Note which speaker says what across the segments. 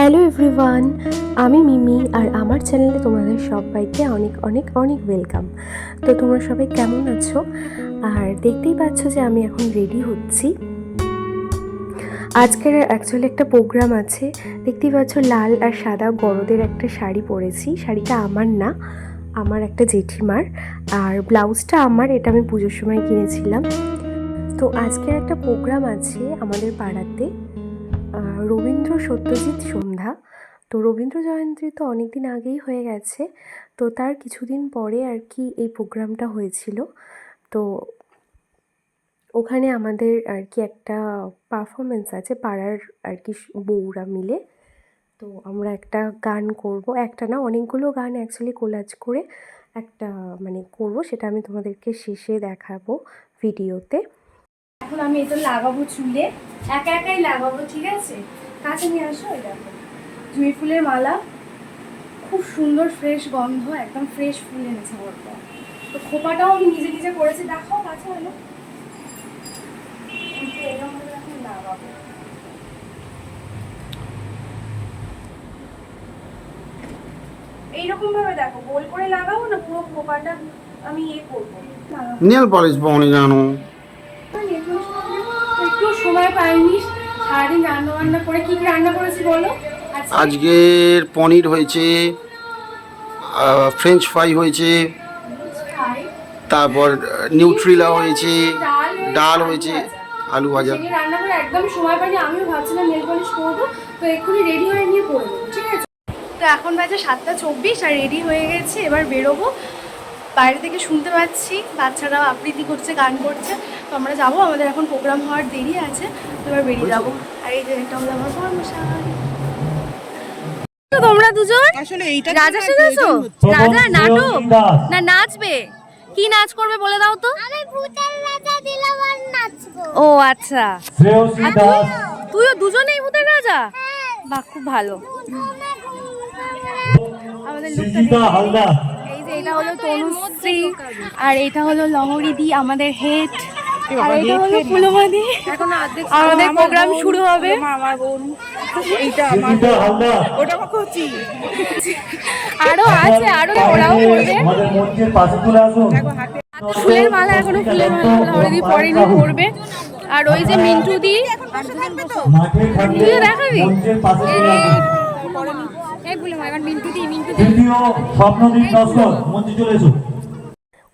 Speaker 1: Hello everyone, আমি মিমি আর আমার চ্যানেলে তোমাদের সবাইকে অনেক অনেক অনেক ওয়েলকাম। তো তোমরা সবাই কেমন আছো? আর দেখতেই পাচ্ছ যে আমি এখন রেডি হচ্ছি। আজকের অ্যাকচুয়ালি একটা প্রোগ্রাম আছে। দেখতেই পাচ্ছ লাল আর সাদা গরদের একটা শাড়ি পরেছি। শাড়িটা আমার না, আমার একটা জেঠিমার, আর ব্লাউজটা আমার, এটা আমি পুজোর সময় কিনেছিলাম। তো আজকের একটা প্রোগ্রাম আছে আমাদের পাড়াতে, রবীন্দ্র সত্যজিৎ সন্ধ্যা। তো রবীন্দ্র জয়ন্তী তো অনেক দিন আগেই হয়ে গেছে, তো তার কিছুদিন পরে আর কি এই প্রোগ্রামটা হয়েছিল। তো ওখানে আমাদের আর কি একটা পারফরমেন্স আছে পাড়ার আর কি বউরা মিলে। তো আমরা একটা গান করব, একটা না অনেকগুলো গান অ্যাকচুয়ালি কোলাজ করে একটা মানে করব, সেটা আমি তোমাদেরকে শেষে দেখাবো ভিডিওতে।
Speaker 2: এখন আমি এটা লাগাবো চুলে, একা একাই লাগাবো, ঠিক আছে? কাছে নিয়ে আসো। এই দেখো জুঁই ফুলের মালা, খুব সুন্দর ফ্রেশ গন্ধ, একদম ফ্রেশ ফুল এনেছে ওরটা। তো খোপাটাও আমি নিজে নিজে করেছি, দেখাও কাছে হলো। এখন লাগাবো এইরকম ভাবে, দেখো গোল করে লাগাবো না, পুরো খোপাটা আমি করবো।
Speaker 3: নেল পলিশ পাওনি জানো?
Speaker 2: একটু সময় পাইনি, সারাদিন রান্না বান্না করে। কি রান্না করেছি বলো?
Speaker 3: আজকের পনির হয়েছে, ফ্রেঞ্চ ফ্রাই হয়েছে, তারপর নিউট্রিলা হয়েছে, ডাল হয়েছে, আলু ভাজা।
Speaker 2: রান্না করে একদম সময় পাইনি, আমিও ভাবছিলাম নেল পলিশ করবো, তো এক্ষুনি রেডি হয়ে নিয়ে পড়বো, ঠিক আছে? তো এখন বাজে 7:24 আর রেডি হয়ে গেছে, এবার বেরোবো। বাইরে থেকে শুনতে পাচ্ছি বাচ্চারাও আবৃত্তি করছে, গান করছে। তো আমরা যাবো, আমাদের এখন প্রোগ্রাম হওয়ার দেরি আছে, তো এবার বেরিয়ে যাবো। আর এই যে এটা হলো আমার বর্মশাই। তোমরা দুজন রাজা সেজেছো? রাজা নাটক না নাচবে? কি নাচ করবে বলে দাও তো।
Speaker 4: আমি ভূতের রাজা দিলাম আর নাচবো।
Speaker 2: ও আচ্ছা, তুইও দুজনেই ভূতের রাজা? বাহ, খুব ভালো। আমাদের এই যে এটা হলো তনুশ্রী, আর এটা হলো লহরিদি, আমাদের হেড, আর এটা হলো ফুলমাদি। এখন আমাদের প্রোগ্রাম শুরু হবে। আমার বোন, এইটা আমার, ওটা কচি, আরো আছে, আরো ওরাও করবে। ফুলের মালা, এখনো ফুলের মালা লহরিদি পরেনি, পরবে। আর ওই যে মিন্টু দি, তুই দেখাবি?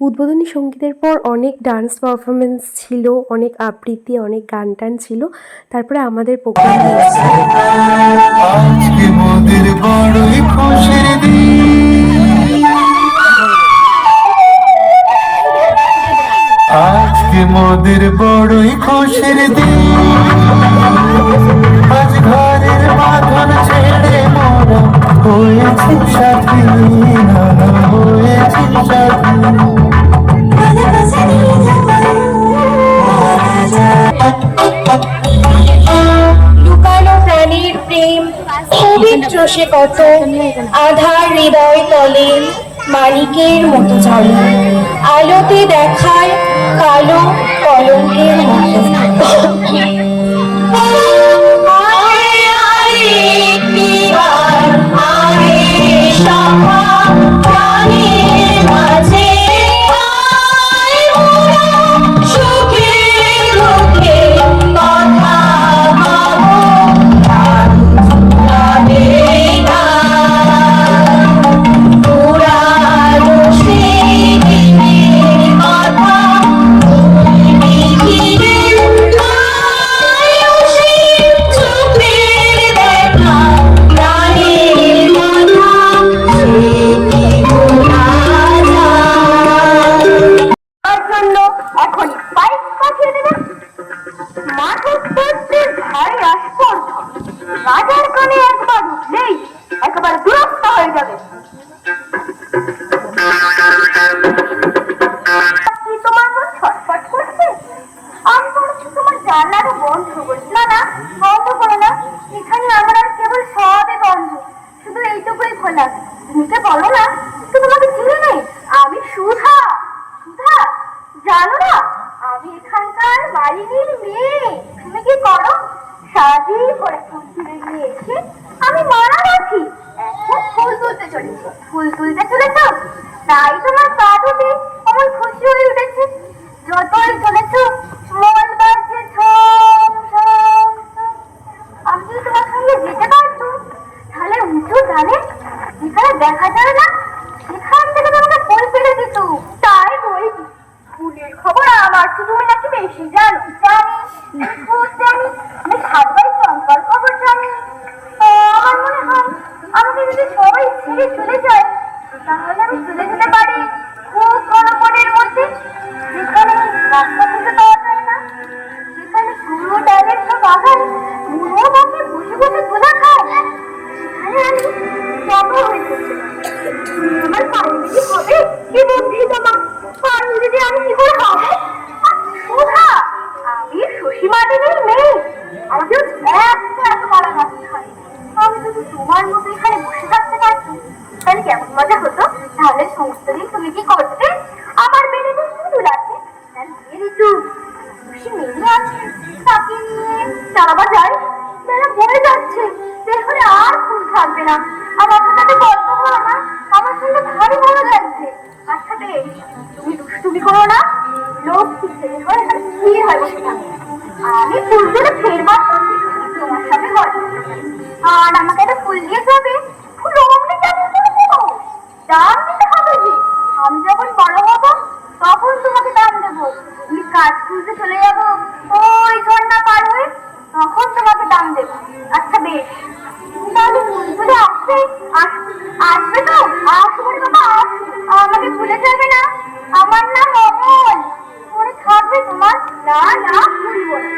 Speaker 1: উদ্বোধনী সঙ্গীতের পর অনেক ডান্স পারফরমেন্স ছিল, অনেক আবৃত্তি, অনেক গান টান ছিল। তারপরে আমাদের প্রোগ্রাম
Speaker 5: আজকে মোদের বড়ই খুশির দিন, আজ ঘরের বাঁধন ছেড়ে মোরা হয়েছি সাথী, নানা হয়েছি সাথী।
Speaker 4: লুকানো প্রাণীর প্রেম পবিত্র সে কত, আধার হৃদয় তলে মানিকের মতো ঝলে, আলোতে দেখায় কালো কলঙ্কের মতো। রাজার কানে একবার উঠলেই একেবারে দুরস্ত হয়ে যাবে। তোমার মন ছটফট করছে? আমি বলছি তোমার জানলাটা বন্ধ করছি। না না, বন্ধ করো না, এখানে আমার আর কেবল সবে বন্ধ, শুধু এইটুকুই খোলা। মুখে বলো না, তো তোমাকে চিনি নেই, আমি সুধা। সুধা জানো না, আমি এখানকার বাড়ির মেয়ে। তুমি কি করো? সাজি করে ফুল তুলে নিয়ে এসে আমি মারা রাখি, এখন ফুল তুলতে চলেছে। ফুল তুলতে চলেছ, তাই তোমার পা দুটি আমার খুশি হয়ে উঠেছে। যতই চলেছ মন বাজছে ছম ছম ছম। আমি যদি তোমার সঙ্গে যেতে পারতো, তাহলে উঁচু ডালে যেখানে দেখা যায় না, সেখান থেকে তোমাকে ফুল পেড়ে দিত। তাই বলছি, ফুলের খবর আমার তো তুমি নাকি বেশি জানো। জানি, খুব জানি, আমি সাতবার চম্পার খবর জানি। আমার মনে হয় আমাকে যদি সবাই ছেড়ে চলে যায়, তাহলে আমি চলে যেতে পারি খুব ঘন বনের মধ্যে, যেখানে রাস্তা খুঁজে পাওয়া যায় না, যেখানে পুরো ডালের সব আগায় বুড়ো বাকি বসে বসে তোলা খায়। সেখানে আমি চাপা হয়ে যেতে আমার পায়ে যদি হবে কি বুদ্ধি তোমার? পায়ে যদি আমি কি করে হবে? সুধা, আমি শশী মাদিনীর মেয়ে, আমাকে এত বড় রাখতে হয়। আমি যদি তোমার মতো এখানে বসে থাকতে পারতাম, তাহলে কেমন মজা হতো। তাহলে সমস্ত দিন তুমি কি করতে? আমার বেড়ে যে সুদূর আছে, তার বিয়ে দিত। খুশি মেয়ে আছে, তাকে নিয়ে চালাবা যায়। বেলা বয়ে যাচ্ছে, তাহলে আর ফুল থাকবে না। আমার সাথে গল্প করো না, আমার সঙ্গে ভারী ভালো লাগছে। আচ্ছা বেশ, তুমি দুষ্টুমি করো না, লোক ছেলে হয়ে স্থির হয়ে বসে থাকো। আমি ফুল তুলে ফেরবার তোমার সাথে গল্প করতে। আর আমাকে একটা ফুল দিয়ে যাবে, ফুল অমনি কেমন করে দেবো? দাম দিতে হবে যে। আমি যখন বড় হবো, তখন তোমাকে দাম দেবো। তুমি কাজ খুঁজতে চলে যাবো ওই ঝর্ণা পার হয়ে, তখন তোমাকে দাম দেবো। আচ্ছা বেশ, তুমি তাহলে ফুল তুলে আসবে তো? আসবে বাবা, আমাকে ভুলে যাবে না। আমার নাম অমল, মনে থাকবে তোমার? না না, ভুলবো না,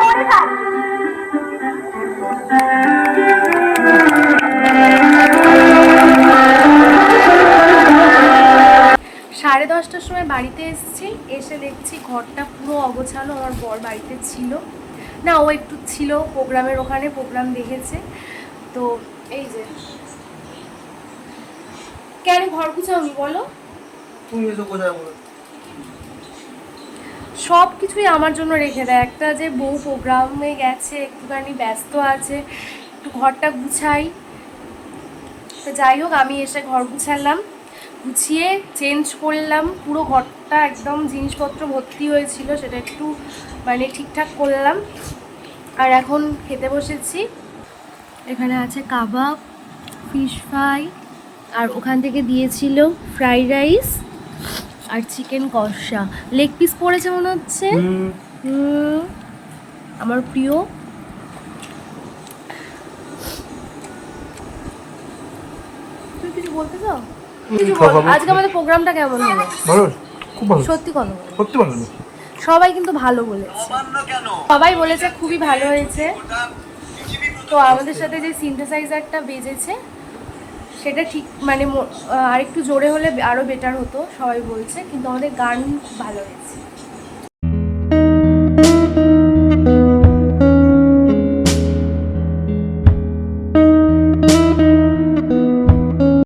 Speaker 4: মনে থাকবে।
Speaker 2: 10:30টার সময় বাড়িতে এসেছি, এসে দেখছি ঘরটা পুরো অগোছালো। আমার বর বাড়িতে ছিল না, ও একটু ছিল প্রোগ্রামের ওখানে, প্রোগ্রাম দেখেছে। তো এই যে, কেন ঘর গুছাওনি বলো?
Speaker 3: তুমি এসে কোথায় বলো?
Speaker 2: সব কিছুই আমার জন্য রেখে দেয়। একটা যে বউ প্রোগ্রামে গেছে, একটুখানি ব্যস্ত আছে, একটু ঘরটা গুছাই। তো যাই হোক, আমি এসে ঘর গুছালাম, গুছিয়ে চেঞ্জ করলাম। পুরো ঘরটা একদম জিনিসপত্র ভর্তি হয়েছিল, সেটা একটু মানে ঠিকঠাক করলাম। আর এখন খেতে বসেছি। এখানে আছে কাবাব, ফিশ ফ্রাই, আর ওখান থেকে দিয়েছিল ফ্রাইড রাইস আর চিকেন কষা। লেগ পিস পড়েছে মনে হচ্ছে, আমার প্রিয়। তুই কিছু বলতে চাও? আজকে আমাদের প্রোগ্রামটা কেমন হলো?
Speaker 3: ভালো, খুব ভালো,
Speaker 2: সত্যি কথা বলো।
Speaker 3: সত্যি ভালো।
Speaker 2: সবাই কিন্তু ভালো বলেছে, সবাই বলেছে খুবই ভালো হয়েছে। তো আমাদের সাথে যে সিনথেসাইজারটা বেজেছে, সেটা ঠিক মানে আরেকটু জোরে হলে আরও বেটার হতো সবাই বলছে, কিন্তু আমাদের গান ভালো হয়েছে।